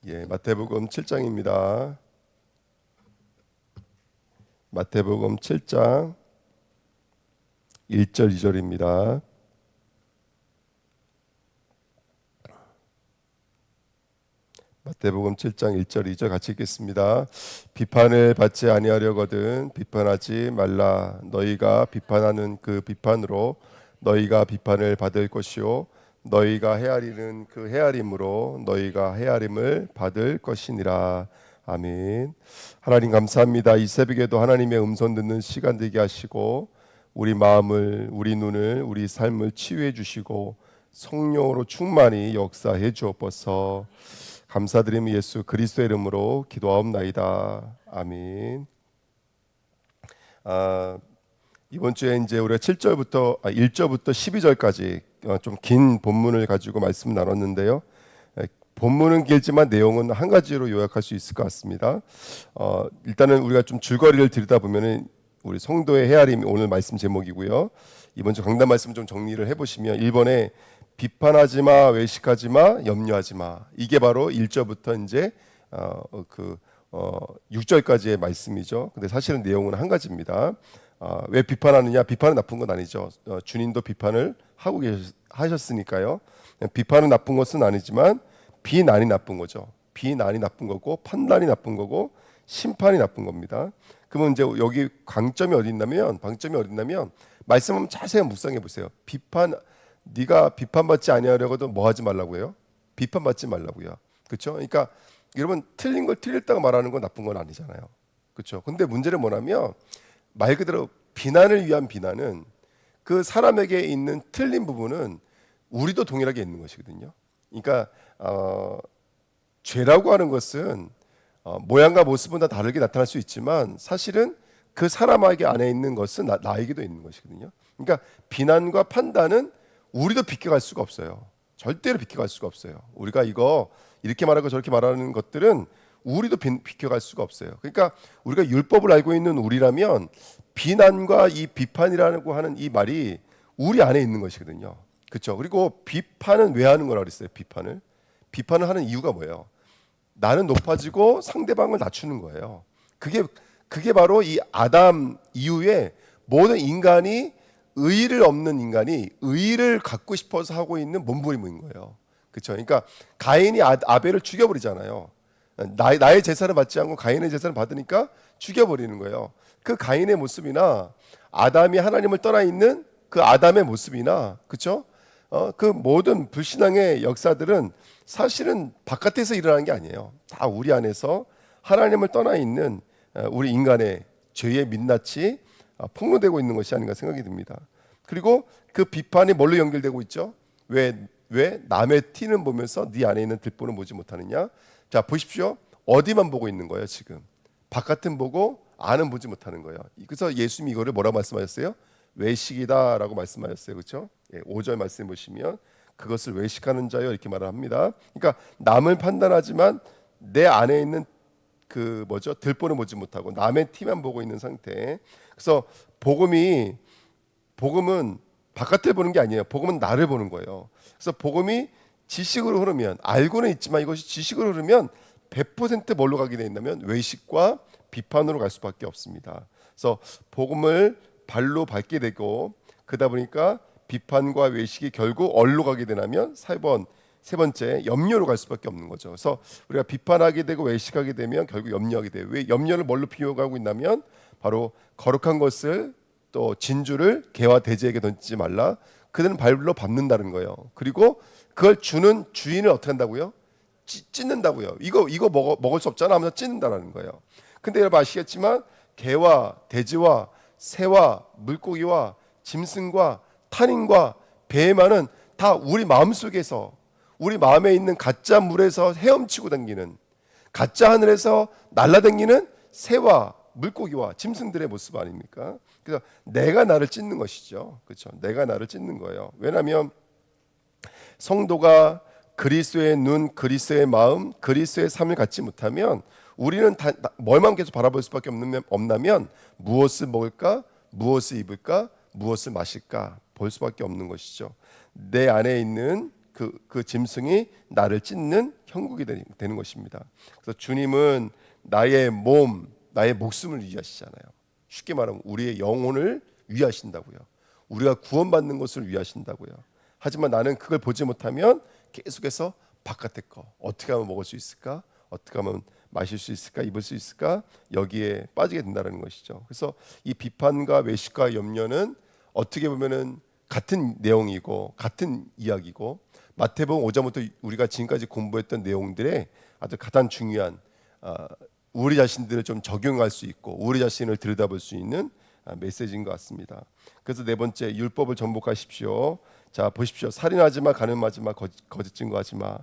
마태복음 7장입니다. 마태복음 7장 1절 2절입니다. 마태복음 7장 1절 2절 같이 읽겠습니다. 비판을 받지 아니하려거든 비판하지 말라. 너희가 비판하는 그 비판으로 너희가 비판을 받을 것이요 너희가 헤아리는 그 헤아림으로 너희가 헤아림을 받을 것이니라. 아멘. 하나님 감사합니다. 이 새벽에도 하나님의 음성 듣는 시간 되게 하시고 우리 마음을, 우리 눈을, 우리 삶을 치유해 주시고 성령으로 충만히 역사해 주옵소서. 감사드리며 예수 그리스도의 이름으로 기도하옵나이다. 아멘. 이번 주에 이제 우리가 1절부터 12절까지 좀 긴 본문을 가지고 말씀 나눴는데요. 본문은 길지만 내용은 한 가지로 요약할 수 있을 것 같습니다. 일단은 우리가 좀 줄거리를 들여다보면은 우리 성도의 헤아림이 오늘 말씀 제목이고요. 이번 주 강단 말씀 좀 정리를 해보시면 1번에 비판하지 마, 외식하지 마, 염려하지 마. 이게 바로 1절부터 이제 6절까지의 말씀이죠. 근데 사실은 내용은 한 가지입니다. 왜 비판하느냐? 비판은 나쁜 건 아니죠. 주님도 비판을 하고 하셨으니까요. 비판은 나쁜 것은 아니지만 비난이 나쁜 거죠. 비난이 나쁜 거고 판단이 나쁜 거고 심판이 나쁜 겁니다. 그러면 이제 여기 방점이 어디 있냐면 말씀 한번 자세히 묵상해 보세요. 네가 비판받지 아니하려고도 뭐 하지 말라고요? 비판받지 말라고요. 그렇죠? 그러니까 여러분 틀린 걸 틀렸다고 말하는 건 나쁜 건 아니잖아요. 그렇죠? 근데 문제는 뭐냐면 말 그대로 비난을 위한 비난은 그 사람에게 있는 틀린 부분은 우리도 동일하게 있는 것이거든요. 그러니까 죄라고 하는 것은 모양과 모습은 다 다르게 나타날 수 있지만 사실은 그 사람에게 안에 있는 것은 나에게도 있는 것이거든요. 그러니까 비난과 판단은 우리도 비껴갈 수가 없어요. 절대로 비껴갈 수가 없어요. 우리가 이거 이렇게 말하고 저렇게 말하는 것들은 우리도 비껴갈 수가 없어요. 그러니까 우리가 율법을 알고 있는 우리라면 비난과 이 비판이라고 하는 이 말이 우리 안에 있는 것이거든요. 그렇죠? 그리고 비판은 왜 하는 거라 그랬어요? 비판을 하는 이유가 뭐예요? 나는 높아지고 상대방을 낮추는 거예요. 그게 바로 이 아담 이후에 모든 인간이 의의를 없는 인간이 의의를 갖고 싶어서 하고 있는 몸부림인 거예요. 그렇죠? 그러니까 가인이 아벨을 죽여버리잖아요. 나의 제사를 받지 않고 가인의 제사를 받으니까 죽여버리는 거예요. 그 가인의 모습이나 아담이 하나님을 떠나 있는 그 아담의 모습이나 그렇죠? 그 모든 불신앙의 역사들은 사실은 바깥에서 일어나는 게 아니에요. 다 우리 안에서 하나님을 떠나 있는 우리 인간의 죄의 민낯이 폭로되고 있는 것이 아닌가 생각이 듭니다. 그리고 그 비판이 뭘로 연결되고 있죠? 왜 남의 티는 보면서 네 안에 있는 들보는 보지 못하느냐? 자, 보십시오. 어디만 보고 있는 거예요, 지금? 바깥은 보고 안은 보지 못하는 거예요. 그래서 예수님이 이거를 뭐라고 말씀하셨어요? 외식이다라고 말씀하셨어요. 그렇죠? 5절 말씀 보시면 그것을 외식하는 자요 이렇게 말을 합니다. 그러니까 남을 판단하지만 내 안에 있는 들보는 보지 못하고 남의 티만 보고 있는 상태. 그래서 복음은 바깥을 보는 게 아니에요. 복음은 나를 보는 거예요. 그래서 복음이 지식으로 흐르면 알고는 있지만 이것이 지식으로 흐르면 100% 뭘로 가게 돼 있냐면 외식과 비판으로 갈 수밖에 없습니다. 그래서 복음을 발로 밟게 되고 그러다 보니까 비판과 외식이 결국 어디로 가게 되냐면 세 번째 염려로 갈 수밖에 없는 거죠. 그래서 우리가 비판하게 되고 외식하게 되면 결국 염려하게 돼요. 왜 염려를 뭘로 비유하고 있냐면 바로 거룩한 것을 또 진주를 개와 돼지에게 던지지 말라. 그들은 발로 밟는다는 거예요. 그리고 그걸 주는 주인을 어떻게 한다고요? 찢는다고요. 이거 먹을 수 없잖아 하면서 찢는다라는 거예요. 근데 여러분 아시겠지만 개와 돼지와 새와 물고기와 짐승과 탄인과 배만은 다 우리 마음속에서 우리 마음에 있는 가짜 물에서 헤엄치고 다니는 가짜 하늘에서 날아다니는 새와 물고기와 짐승들의 모습 아닙니까? 그래서 내가 나를 찢는 것이죠. 그렇죠? 내가 나를 찢는 거예요. 왜냐하면 성도가 그리스도의 눈, 그리스도의 마음, 그리스도의 삶을 갖지 못하면 우리는 뭘만 계속 바라볼 수밖에 없냐면 무엇을 먹을까, 무엇을 입을까, 무엇을 마실까 볼 수밖에 없는 것이죠. 내 안에 있는 그 짐승이 나를 찢는 형국이 되는 것입니다. 그래서 주님은 나의 몸, 나의 목숨을 위하시잖아요. 쉽게 말하면 우리의 영혼을 위하신다고요. 우리가 구원받는 것을 위하신다고요. 하지만 나는 그걸 보지 못하면 계속해서 바깥의 거 어떻게 하면 먹을 수 있을까? 어떻게 하면 마실 수 있을까? 입을 수 있을까? 여기에 빠지게 된다는 것이죠. 그래서 이 비판과 외식과 염려는 어떻게 보면은 같은 내용이고 같은 이야기고 마태복음 5장부터 우리가 지금까지 공부했던 내용들의 아주 가장 중요한 우리 자신들을 좀 적용할 수 있고 우리 자신을 들여다볼 수 있는 메시지인 것 같습니다. 그래서 네 번째, 율법을 정복하십시오. 자, 보십시오. 살인하지 마, 간음하지 마, 거짓 증거하지 마.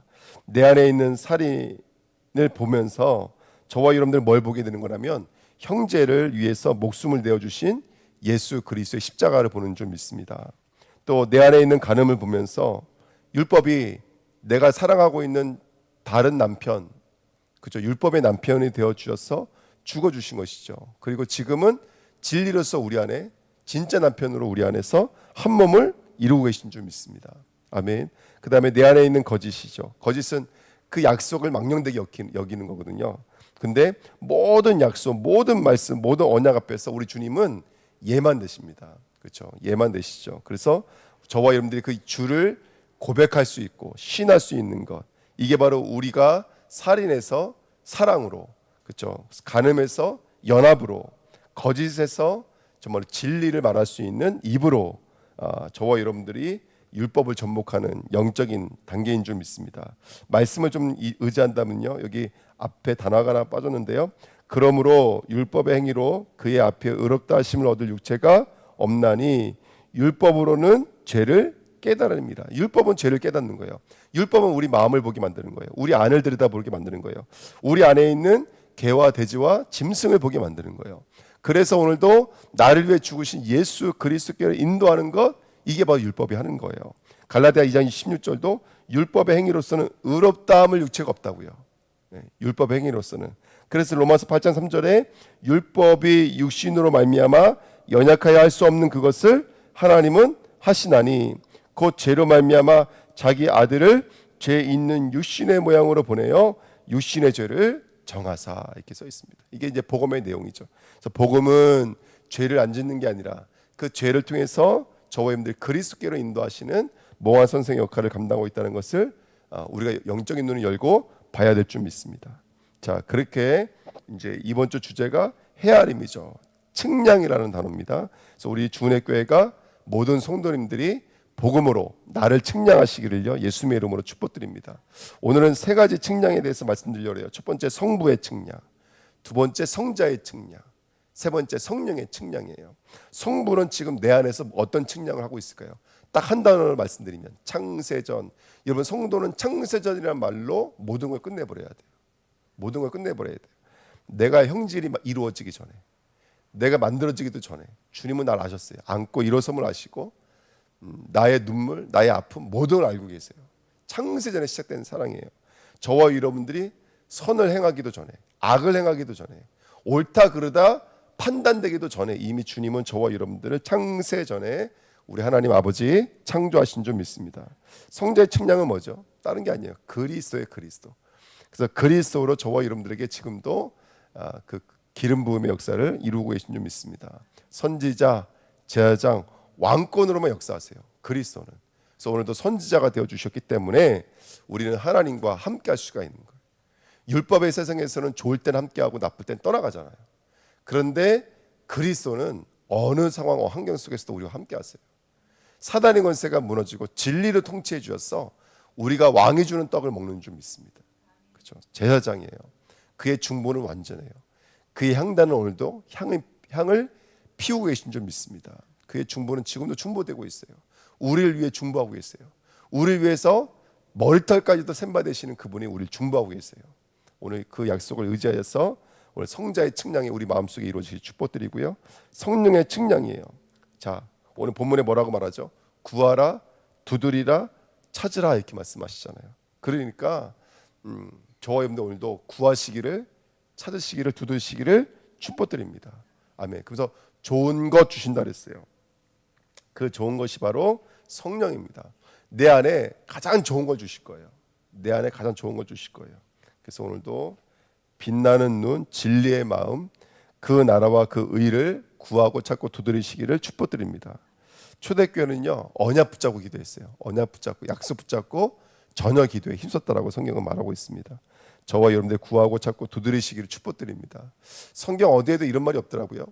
내 안에 있는 살인을 보면서 저와 여러분들 뭘 보게 되는 거라면 형제를 위해서 목숨을 내어주신 예수 그리스도의 십자가를 보는 줄 믿습니다. 또 내 안에 있는 간음을 보면서 율법이 내가 사랑하고 있는 다른 남편, 그죠? 율법의 남편이 되어 주셔서 죽어 주신 것이죠. 그리고 지금은 진리로서 우리 안에 진짜 남편으로 우리 안에서 한 몸을 이루고 계신 줄 믿습니다. 아멘. 그다음에 내 안에 있는 거짓이죠. 거짓은 그 약속을 망령되게 여기는 거거든요. 근데 모든 약속, 모든 말씀, 모든 언약 앞에서 우리 주님은 예만 되십니다. 그렇죠? 예만 되시죠. 그래서 저와 여러분들이 그 주를 고백할 수 있고 신할 수 있는 것, 이게 바로 우리가 살인에서 사랑으로, 그렇죠? 간음에서 연합으로, 거짓에서 정말 진리를 말할 수 있는 입으로 저와 여러분들이 율법을 접목하는 영적인 단계인 줄 믿습니다. 말씀을 좀 의지한다면요, 여기 앞에 단어가 하나 빠졌는데요. 그러므로 율법의 행위로 그의 앞에 의롭다 하심을 얻을 육체가 없나니 율법으로는 죄를 깨달음이라. 율법은 죄를 깨닫는 거예요. 율법은 우리 마음을 보게 만드는 거예요. 우리 안을 들여다보게 만드는 거예요. 우리 안에 있는 개와 돼지와 짐승을 보게 만드는 거예요. 그래서 오늘도 나를 위해 죽으신 예수 그리스도께로 인도하는 것, 이게 바로 율법이 하는 거예요. 갈라디아 2장 16절도 율법의 행위로서는 의롭다함을 육체가 없다고요. 네, 율법의 행위로서는. 그래서 로마서 8장 3절에 율법이 육신으로 말미암아 연약하여 할 수 없는 그것을 하나님은 하시나니 곧 죄로 말미암아 자기 아들을 죄 있는 육신의 모양으로 보내어 육신의 죄를 정하사, 이렇게 써 있습니다. 이게 이제 복음의 내용이죠. 그래서 복음은 죄를 안 짓는 게 아니라 그 죄를 통해서 저와 여러분들 그리스도께로 인도하시는 모한 선생의 역할을 감당하고 있다는 것을 우리가 영적인 눈을 열고 봐야 될 줄 믿습니다. 자, 그렇게 이제 이번 주 주제가 헤아림이죠. 측량이라는 단어입니다. 그래서 우리 주은혜 교회가 모든 성도님들이 복음으로 나를 측량하시기를요 예수님의 이름으로 축복드립니다. 오늘은 세 가지 측량에 대해서 말씀드리려고 해요. 첫 번째 성부의 측량, 두 번째 성자의 측량, 세 번째 성령의 측량이에요. 성부는 지금 내 안에서 어떤 측량을 하고 있을까요? 딱 한 단어를 말씀드리면 창세전. 여러분, 성도는 창세전이라는 말로 모든 걸 끝내버려야 돼요. 모든 걸 끝내버려야 돼요. 내가 형질이 이루어지기 전에, 내가 만들어지기도 전에 주님은 날 아셨어요. 안고 일어섬을 아시고 나의 눈물, 나의 아픔 모든 걸 알고 계세요. 창세전에 시작된 사랑이에요. 저와 여러분들이 선을 행하기도 전에, 악을 행하기도 전에, 옳다 그르다 판단되기도 전에 이미 주님은 저와 여러분들을 창세전에 우리 하나님 아버지 창조하신 줄 믿습니다. 성자의 측량은 뭐죠? 다른 게 아니에요. 그리스도의 그리스도. 그래서 그리스도로 저와 여러분들에게 지금도 그 기름 부음의 역사를 이루고 계신 줄 믿습니다. 선지자, 제사장, 왕권으로만 역사하세요. 그리스도는. 그래서 오늘도 선지자가 되어 주셨기 때문에 우리는 하나님과 함께 할 수가 있는 거예요. 율법의 세상에서는 좋을 땐 함께하고 나쁠 땐 떠나가잖아요. 그런데 그리스도는 어느 상황, 환경 속에서도 우리와 함께 하세요. 사단의 권세가 무너지고 진리를 통치해 주셔서 우리가 왕이 주는 떡을 먹는 줄 믿습니다. 그렇죠? 제사장이에요. 그의 중보는 완전해요. 그의 향단은 오늘도 향을 피우고 계신 줄 믿습니다. 그의 중보는 지금도 중보되고 있어요. 우리를 위해 중보하고 계세요. 우리를 위해서 머리털까지도 샘바되시는 그분이 우리를 중보하고 계세요. 오늘 그 약속을 의지하여서 오늘 성자의 측량이 우리 마음속에 이루어지기 축복드리고요. 성령의 측량이에요. 자, 오늘 본문에 뭐라고 말하죠? 구하라, 두드리라, 찾으라, 이렇게 말씀하시잖아요. 그러니까 저와 여러분들 오늘도 구하시기를, 찾으시기를, 두드리시기를 축복드립니다. 아멘. 그래서 좋은 것 주신다 그랬어요. 그 좋은 것이 바로 성령입니다. 내 안에 가장 좋은 걸 주실 거예요. 내 안에 가장 좋은 걸 주실 거예요. 그래서 오늘도 빛나는 눈, 진리의 마음, 그 나라와 그 의를 구하고 찾고 두드리시기를 축복드립니다. 초대교회는요 언약 붙잡고 기도했어요. 언약 붙잡고 약속 붙잡고 전혀 기도에 힘썼다라고 성경은 말하고 있습니다. 저와 여러분들 구하고 찾고 두드리시기를 축복드립니다. 성경 어디에도 이런 말이 없더라고요.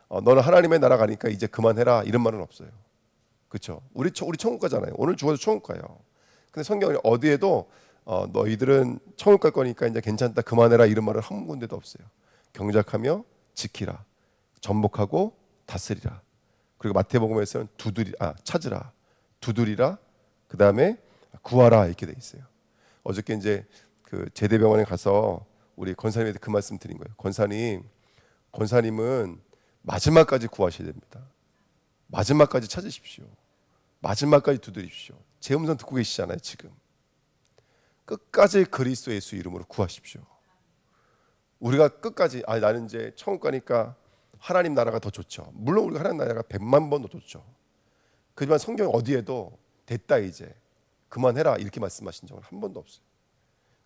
너는 하나님의 나라 가니까 이제 그만해라 이런 말은 없어요. 그렇죠? 우리 천국 가잖아요. 오늘 죽어도 천국 가요. 근데 성경에 어디에도 너희들은 천국 갈 거니까 이제 괜찮다 그만해라 이런 말은 한 군데도 없어요. 경작하며 지키라, 전복하고 다스리라. 그리고 마태복음에서는 찾으라, 두드리라, 그 다음에 구하라 이렇게 돼 있어요. 어저께 이제 그 제대병원에 가서 우리 권사님한테 그 말씀 드린 거예요. 권사님은 마지막까지 구하셔야 됩니다. 마지막까지 찾으십시오. 마지막까지 두드리십시오. 제 음성 듣고 계시잖아요. 지금 끝까지 그리스도 예수 이름으로 구하십시오. 우리가 끝까지 나는 이제 천국 가니까 하나님 나라가 더 좋죠. 물론 우리가 하나님 나라가 100만 번도 좋죠. 그지만 성경 어디에도 됐다 이제 그만해라 이렇게 말씀하신 적은 한 번도 없어요.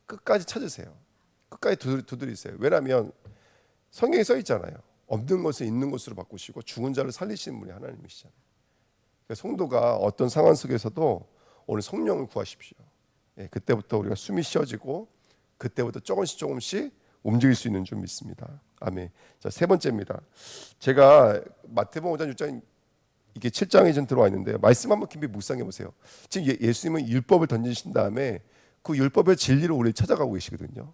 끝까지 찾으세요. 끝까지 두드리세요. 왜냐하면 성경에 써 있잖아요. 없는 것을 있는 것으로 바꾸시고 죽은 자를 살리시는 분이 하나님이시잖아요. 그러니까 성도가 어떤 상황 속에서도 오늘 성령을 구하십시오. 그때부터 우리가 숨이 쉬어지고 그때부터 조금씩 움직일 수 있는 줄 믿습니다. 아멘. 자, 세 번째입니다. 제가 마태복음 5장 6장 이게 7장에 좀 들어와 있는데 말씀 한번 깊이 묵상해 보세요. 지금 예수님은 율법을 던지신 다음에 그 율법의 진리로 우리를 찾아가고 계시거든요.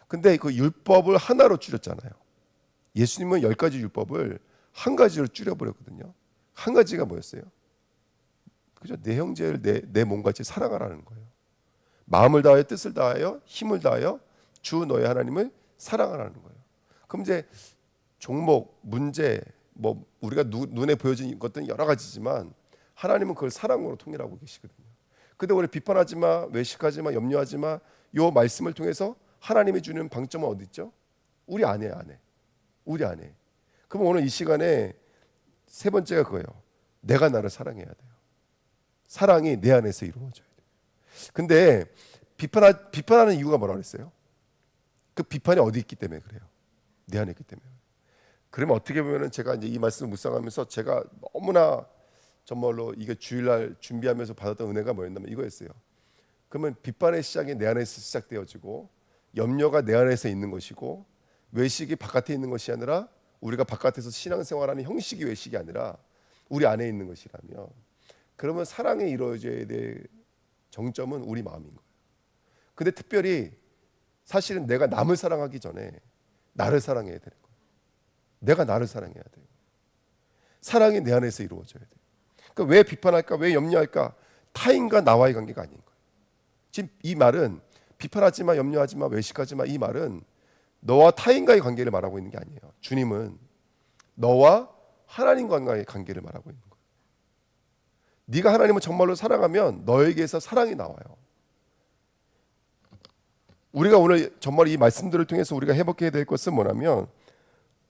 근데 그 율법을 하나로 줄였잖아요. 예수님은 10가지 율법을 한 가지로 줄여버렸거든요. 한 가지가 뭐였어요? 그죠? 내 형제를 내 몸같이 사랑하라는 거예요. 마음을 다하여 뜻을 다하여 힘을 다하여 주 너의 하나님을 사랑하라는 거예요. 그럼 이제 종목, 문제, 뭐 우리가 눈에 보여진 것들은 여러 가지지만 하나님은 그걸 사랑으로 통일하고 계시거든요. 근데 우리 비판하지 마, 외식하지 마, 염려하지 마. 요 말씀을 통해서 하나님이 주는 방점은 어디 있죠? 우리 안에. 우리 안에. 그럼 오늘 이 시간에 세 번째가 그거예요. 내가 나를 사랑해야 돼요. 사랑이 내 안에서 이루어져야 돼요. 근데 비판하는 이유가 뭐라고 그랬어요? 그 비판이 어디 있기 때문에 그래요. 내 안에 있기 때문에. 그러면 어떻게 보면은 제가 이제 이 말씀을 묵상하면서 제가 너무나 정말로 이게 주일날 준비하면서 받았던 은혜가 뭐였냐면 이거였어요. 그러면 비판의 시작이 내 안에서 시작되어지고 염려가 내 안에서 있는 것이고 외식이 바깥에 있는 것이 아니라 우리가 바깥에서 신앙생활하는 형식이 외식이 아니라 우리 안에 있는 것이라면 그러면 사랑이 이루어져야 될 정점은 우리 마음인 거예요. 근데 특별히 사실은 내가 남을 사랑하기 전에 나를 사랑해야 되는 거예요. 내가 나를 사랑해야 돼요. 사랑이 내 안에서 이루어져야 돼요. 그러니까 왜 비판할까? 왜 염려할까? 타인과 나와의 관계가 아닌 거예요. 지금 이 말은 비판하지 마, 염려하지 마, 외식하지 마 이 말은 너와 타인과의 관계를 말하고 있는 게 아니에요. 주님은 너와 하나님과의 관계를 말하고 있는 거예요. 네가 하나님을 정말로 사랑하면 너에게서 사랑이 나와요. 우리가 오늘 정말 이 말씀들을 통해서 우리가 회복해야 될 것은 뭐냐면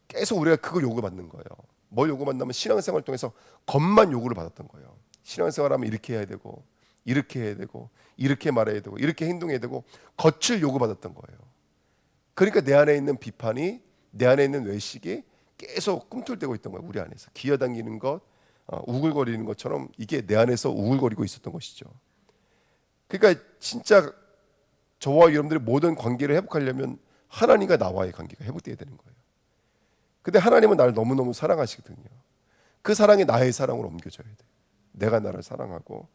계속 우리가 그걸 요구받는 거예요. 뭘 요구받냐면 신앙생활을 통해서 겉만 요구를 받았던 거예요. 신앙생활하면 이렇게 해야 되고 이렇게 해야 되고 이렇게 말해야 되고 이렇게 행동해야 되고 겉을 요구받았던 거예요. 그러니까 내 안에 있는 비판이 내 안에 있는 외식이 계속 꿈틀대고 있던 거예요. 우리 안에서 기어다니는 것, 우글거리는 것처럼 이게 내 안에서 우글거리고 있었던 것이죠. 그러니까 진짜 저와 여러분들의 모든 관계를 회복하려면 하나님과 나와의 관계가 회복돼야 되는 거예요. 근데 하나님은 나를 너무너무 사랑하시거든요. 그 사랑이 나의 사랑으로 옮겨져야 돼요. 내가 나를 사랑하고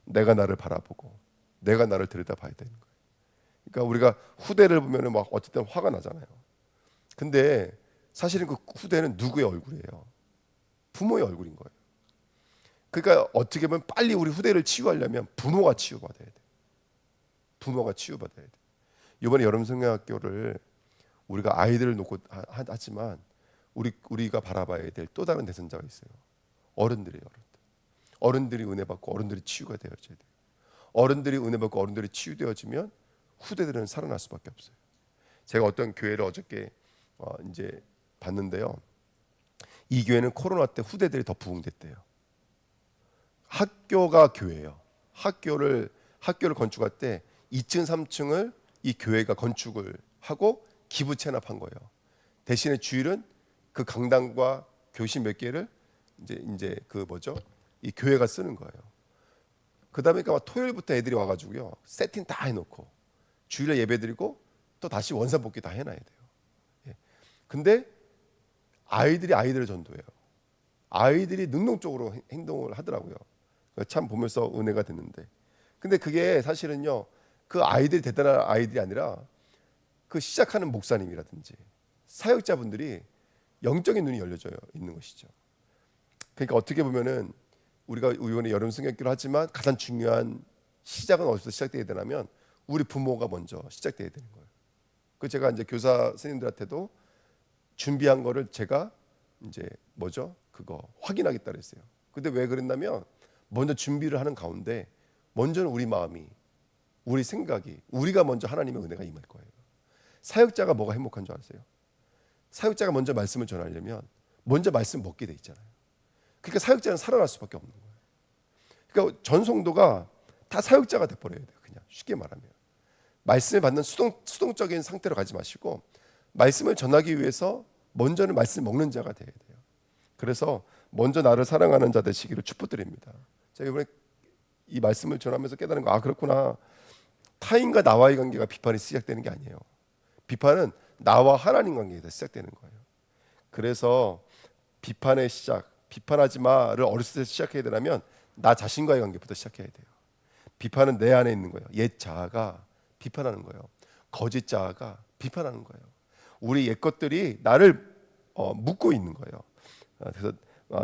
내가 나를 바라보고 내가 나를 들여다봐야 되는 거예요. 그러니까 우리가 후대를 보면 막 어쨌든 화가 나잖아요. 근데 사실은 그 후대는 누구의 얼굴이에요? 부모의 얼굴인 거예요. 그러니까 어떻게 보면 빨리 우리 후대를 치유하려면 부모가 치유받아야 돼요. 부모가 치유받아야 돼요. 이번에 여름 성경학교를 우리가 아이들을 놓고 하지만 우리가 바라봐야 될 또 다른 대상자가 있어요. 어른들이에요. 어른들이 은혜 받고 어른들이 치유가 되어져야 돼요. 어른들이 은혜 받고 어른들이 치유되어지면 후대들은 살아날 수밖에 없어요. 제가 어떤 교회를 어저께 이제 봤는데요. 이 교회는 코로나 때 후대들이 더 부흥됐대요. 학교가 교회예요. 학교를 건축할 때 2층, 3층을 이 교회가 건축을 하고 기부 체납한 거예요. 대신에 주일은 그 강당과 교실 몇 개를 이제 그 뭐죠? 이 교회가 쓰는 거예요. 그다음에 그러니까 토요일부터 애들이 와가지고요 세팅 다 해놓고 주일에 예배드리고 또 다시 원산복귀 다 해놔야 돼요. 예. 근데 아이들을 전도해요. 아이들이 능동적으로 행동을 하더라고요. 참 보면서 은혜가 됐는데, 근데 그게 사실은요 그 아이들이 대단한 아이들이 아니라 그 시작하는 목사님이라든지 사역자분들이 영적인 눈이 열려져 있는 것이죠. 그러니까 어떻게 보면은 우리가 이번에 여름 성경기를 하지만 가장 중요한 시작은 어디서 시작돼야 되냐면 우리 부모가 먼저 시작돼야 되는 거예요. 그 제가 이제 교사 선생님들한테도 준비한 거를 제가 이제 뭐죠? 그거 확인하겠다 그랬어요. 근데 왜 그랬냐면 먼저 준비를 하는 가운데 먼저는 우리 마음이, 우리 생각이, 우리가 먼저 하나님의 은혜가 임할 거예요. 사역자가 뭐가 행복한 줄 아세요? 사역자가 먼저 말씀을 전하려면 먼저 말씀 먹게 돼 있잖아요. 그러니까 사역자는 살아날 수밖에 없는 거예요. 그러니까 전 성도가 다 사역자가 돼버려야 돼요. 그냥 쉽게 말하면 말씀을 받는 수동적인 상태로 가지 마시고 말씀을 전하기 위해서 먼저는 말씀 먹는 자가 돼야 돼요. 그래서 먼저 나를 사랑하는 자 되시기를 축복드립니다. 제가 이번에 이 말씀을 전하면서 깨달은 거, 그렇구나. 타인과 나와의 관계가 비판이 시작되는 게 아니에요. 비판은 나와 하나님 관계에서 시작되는 거예요. 그래서 비판의 시작, 비판하지 마를 어렸을 때 시작해야 되려면 나 자신과의 관계부터 시작해야 돼요. 비판은 내 안에 있는 거예요. 옛 자아가 비판하는 거예요. 거짓 자아가 비판하는 거예요. 우리 옛 것들이 나를 묶고 있는 거예요. 그래서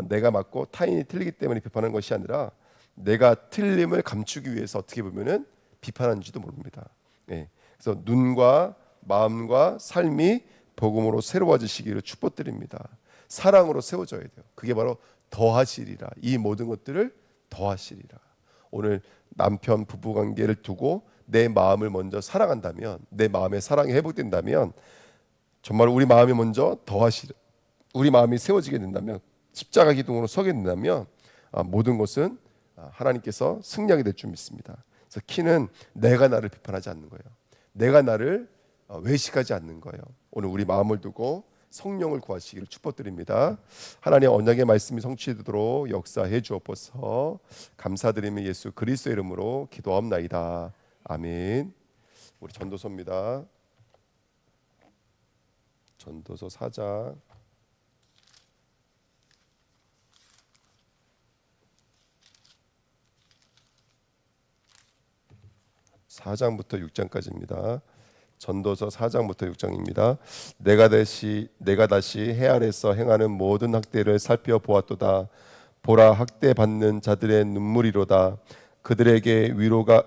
내가 맞고 타인이 틀리기 때문에 비판하는 것이 아니라 내가 틀림을 감추기 위해서 어떻게 보면은 비판하는지도 모릅니다. 예. 그래서 눈과 마음과 삶이 복음으로 새로워지시기를 축복드립니다. 사랑으로 세워져야 돼요. 그게 바로 더하시리라. 이 모든 것들을 더하시리라. 오늘 남편 부부 관계를 두고 내 마음을 먼저 사랑한다면, 내 마음의 사랑이 회복된다면, 정말 우리 마음이 먼저 더하시리, 우리 마음이 세워지게 된다면, 십자가 기둥으로 서게 된다면 모든 것은 하나님께서 승리하게 될 줄 믿습니다. 그래서 키는 내가 나를 비판하지 않는 거예요. 내가 나를 외식하지 않는 거예요. 오늘 우리 마음을 두고 성령을 구하시기를 축복드립니다. 하나님 언약의 말씀이 성취되도록 역사해 주옵소서. 감사드리며 예수 그리스도의 이름으로 기도합나이다. 아멘. 우리 전도서입니다. 전도서 4장 4장부터 6장까지입니다. 전도서 4장부터 6장입니다. 내가 다시 해 아래서 행하는 모든 학대를 살펴보았도다. 보라, 학대받는 자들의 눈물이로다. 그들에게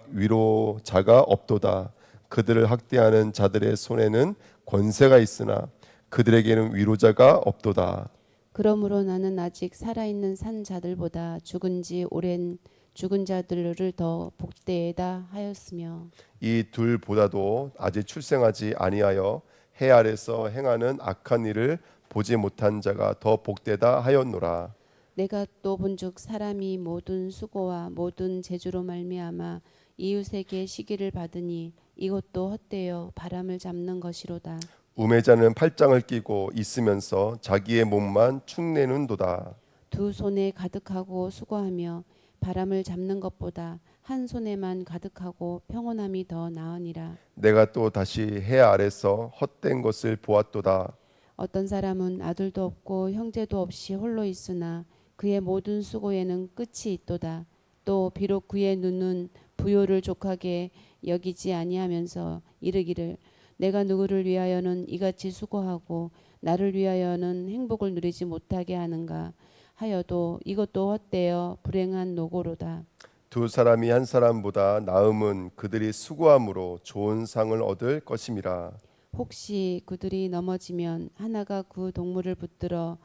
위로자가 없도다. 그들을 학대하는 자들의 손에는 권세가 있으나 그들에게는 위로자가 없도다. 그러므로 나는 아직 살아있는 산 자들보다 죽은 지 오랜 죽은 자들을 더 복되다 하였으며 이 둘보다도 아직 출생하지 아니하여 해 아래서 행하는 악한 일을 보지 못한 자가 더 복되다 하였노라. 내가 또 본즉 사람이 모든 수고와 모든 재주로 말미암아 이웃에게 시기를 받으니 이것도 헛되어 바람을 잡는 것이로다. 우매자는 팔짱을 끼고 있으면서 자기의 몸만 축내는도다. 두 손에 가득하고 수고하며 바람을 잡는 것보다 한 손에만 가득하고 평온함이 더 나으니라. 내가 또 다시 해 아래서 헛된 것을 보았도다. 어떤 사람은 아들도 없고 형제도 없이 홀로 있으나 그의 모든 수고에는 끝이 있도다. 또 비록 그의 눈은 부요를 족하게 여기지 아니하면서 이르기를 내가 누구를 위하여는 이같이 수고하고 나를 위하여는 행복을 누리지 못하게 하는가 하여도 이것도 헛되어 불행한 노고로다. 두 사람이 한 사람보다 나음은 그들이 수고함으로 좋은 상을 얻을 것임이라. 혹시 그들이 넘어지면 하나가 그 동물을 붙들어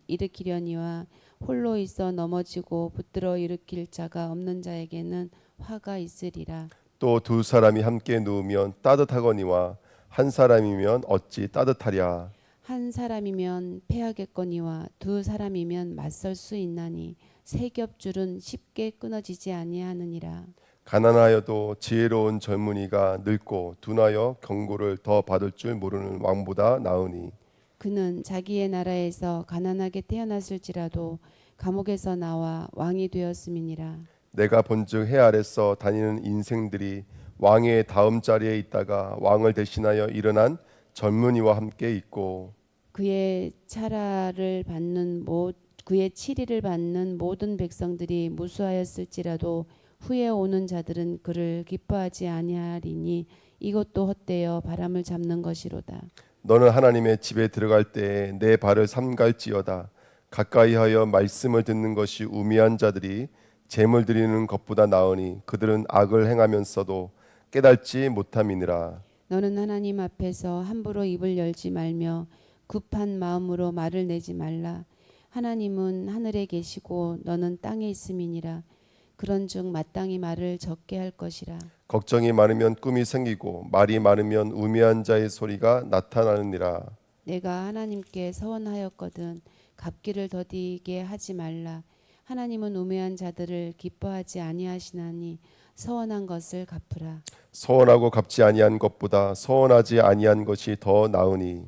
일으키려니와 홀로 있어 넘어지고 붙들어 일으킬 자가 없는 자에게는 화가 있으리라. 또 두 사람이 함께 누우면 따뜻하거니와 한 사람이면 어찌 따뜻하랴. 한 사람이면 패하겠거니와 두 사람이면 맞설 수 있나니 세 겹줄은 쉽게 끊어지지 아니하느니라. 가난하여도 지혜로운 젊은이가 늙고 둔하여 경고를 더 받을 줄 모르는 왕보다 나으니 그는 자기의 나라에서 가난하게 태어났을지라도 감옥에서 나와 왕이 되었음이니라. 내가 본즉 해 아래서 다니는 인생들이 왕의 다음 자리에 있다가 왕을 대신하여 일어난 젊은이와 함께 있고 그의 차라를 받는 그의 치리를 받는 모든 백성들이 무수하였을지라도 후에 오는 자들은 그를 기뻐하지 아니하리니 이것도 헛되어 바람을 잡는 것이로다. 너는 하나님의 집에 들어갈 때에 내 발을 삼갈지어다. 가까이하여 말씀을 듣는 것이 우매한 자들이 재물 드리는 것보다 나으니 그들은 악을 행하면서도 깨닫지 못함이니라. 너는 하나님 앞에서 함부로 입을 열지 말며 급한 마음으로 말을 내지 말라. 하나님은 하늘에 계시고 너는 땅에 있음이니라. 그런즉 마땅히 말을 적게 할 것이라. 걱정이 많으면 꿈이 생기고 말이 많으면 우매한 자의 소리가 나타나느니라. 내가 하나님께 서원하였거든 갚기를 더디게 하지 말라. 하나님은 우매한 자들을 기뻐하지 아니하시나니 서원한 것을 갚으라. 서원하고 갚지 아니한 것보다 서원하지 아니한 것이 더 나으니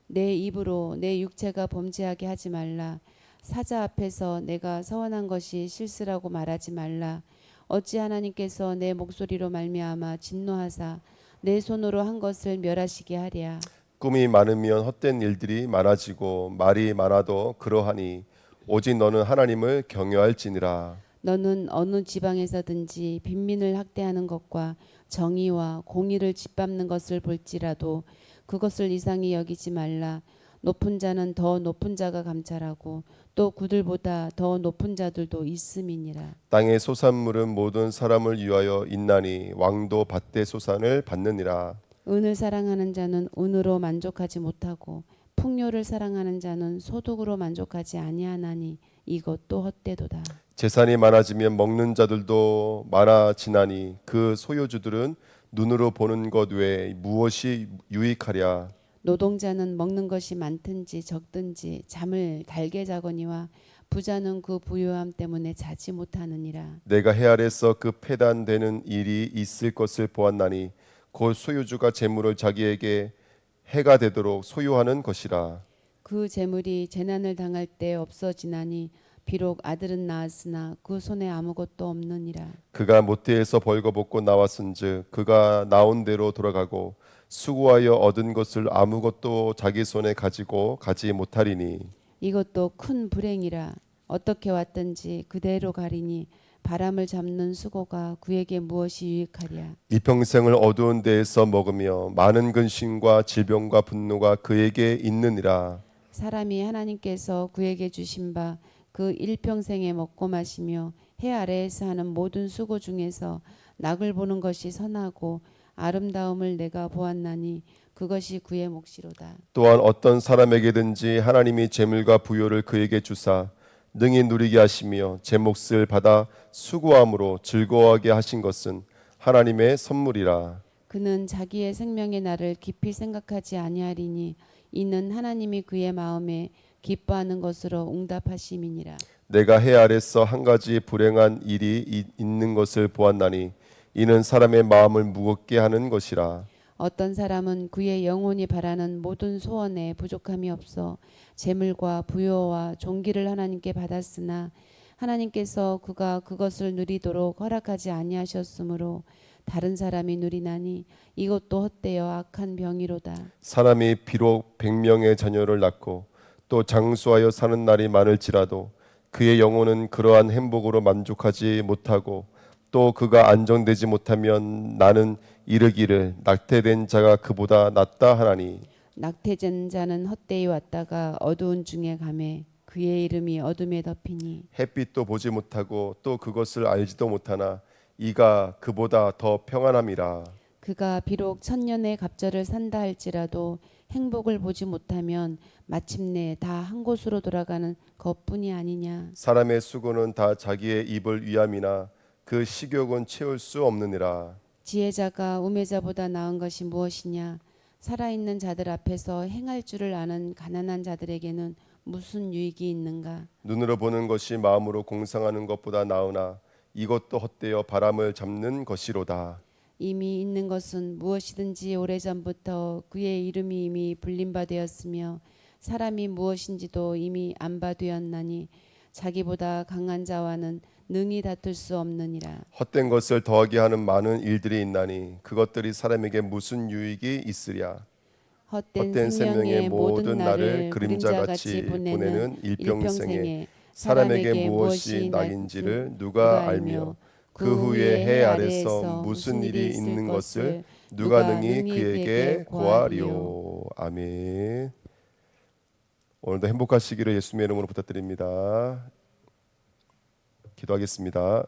내 입으로 내 육체가 범죄하게 하지 말라. 사자 앞에서 내가 서원한 것이 실수라고 말하지 말라. 어찌 하나님께서 내 목소리로 말미암아 진노하사 내 손으로 한 것을 멸하시게 하랴. 꿈이 많으면 헛된 일들이 많아지고 말이 많아도 그러하니 오직 너는 하나님을 경외할지니라. 너는 어느 지방에서든지 빈민을 학대하는 것과 정의와 공의를 짓밟는 것을 볼지라도 그것을 이상히 여기지 말라. 높은 자는 더 높은 자가 감찰하고 또 그들보다 더 높은 자들도 있음이니라. 땅의 소산물은 모든 사람을 위하여 있나니 왕도 밭의 소산을 받느니라. 은을 사랑하는 자는 은으로 만족하지 못하고 풍요를 사랑하는 자는 소득으로 만족하지 아니하나니 이것도 헛되도다. 재산이 많아지면 먹는 자들도 많아지나니 그 소유주들은 눈으로 보는 것 외에 무엇이 유익하랴. 노동자는 먹는 것이 많든지 적든지 잠을 달게 자거니와 부자는 그 부유함 때문에 자지 못하느니라. 내가 해 아래서 그 패단되는 일이 있을 것을 보았나니 곧 소유주가 재물을 자기에게 해가 되도록 소유하는 것이라. 그 재물이 재난을 당할 때 없어지나니 비록 아들은 낳았으나 그 손에 아무것도 없느니라. 그가 모태에서 벌거벗고 나왔은즉 그가 나온 대로 돌아가고 수고하여 얻은 것을 아무것도 자기 손에 가지고 가지 못하리니 이것도 큰 불행이라. 어떻게 왔든지 그대로 가리니 바람을 잡는 수고가 그에게 무엇이 유익하랴. 이 평생을 어두운 데에서 먹으며 많은 근심과 질병과 분노가 그에게 있느니라. 사람이 하나님께서 그에게 주신 바 그 일평생에 먹고 마시며 해 아래에서 하는 모든 수고 중에서 낙을 보는 것이 선하고 아름다움을 내가 보았나니 그것이 그의 몫이로다. 또한 어떤 사람에게든지 하나님이 재물과 부요를 그에게 주사 능히 누리게 하시며 제 몫을 받아 수고함으로 즐거워하게 하신 것은 하나님의 선물이라. 그는 자기의 생명의 날을 깊이 생각하지 아니하리니 이는 하나님이 그의 마음에 기뻐하는 것으로 응답하심이니라. 내가 해 아래서 한 가지 불행한 일이 있는 것을 보았나니 이는 사람의 마음을 무겁게 하는 것이라. 어떤 사람은 그의 영혼이 바라는 모든 소원에 부족함이 없어 재물과 부요와 존귀를 하나님께 받았으나 하나님께서 그가 그것을 누리도록 허락하지 아니하셨으므로 다른 사람이 누리나니 이것도 헛되어 악한 병이로다. 사람이 비록 100명의 자녀를 낳고 또 장수하여 사는 날이 많을지라도 그의 영혼은 그러한 행복으로 만족하지 못하고 또 그가 안정되지 못하면 나는 이르기를 낙태된 자가 그보다 낫다 하나니 낙태된 자는 헛되이 왔다가 어두운 중에 가매 그의 이름이 어둠에 덮이니 햇빛도 보지 못하고 또 그것을 알지도 못하나 이가 그보다 더 평안함이라. 그가 비록 천년의 갑절을 산다 할지라도 행복을 보지 못하면 마침내 다 한 곳으로 돌아가는 것뿐이 아니냐. 사람의 수고는 다 자기의 입을 위함이나 그 식욕은 채울 수 없느니라. 지혜자가 우매자보다 나은 것이 무엇이냐. 살아있는 자들 앞에서 행할 줄을 아는 가난한 자들에게는 무슨 유익이 있는가. 눈으로 보는 것이 마음으로 공상하는 것보다 나으나 이것도 헛되어 바람을 잡는 것이로다. 이미 있는 것은 무엇이든지 오래전부터 그의 이름이 이미 불린 바 되었으며 사람이 무엇인지도 이미 안 바 되었나니 자기보다 강한 자와는 능히 다툴 수 없느니라. 헛된 것을 더하게 하는 많은 일들이 있나니 그것들이 사람에게 무슨 유익이 있으랴. 헛된 생명의 모든 날을 그림자같이 보내는 일평생에 사람에게 무엇이 낙인지를 누가 알며 그 후에 해 아래서 무슨 일이 있는 것을 누가 능히 그에게 고하리요. 아멘. 오늘도 행복하시기를 예수님의 이름으로 부탁드립니다. 기도하겠습니다.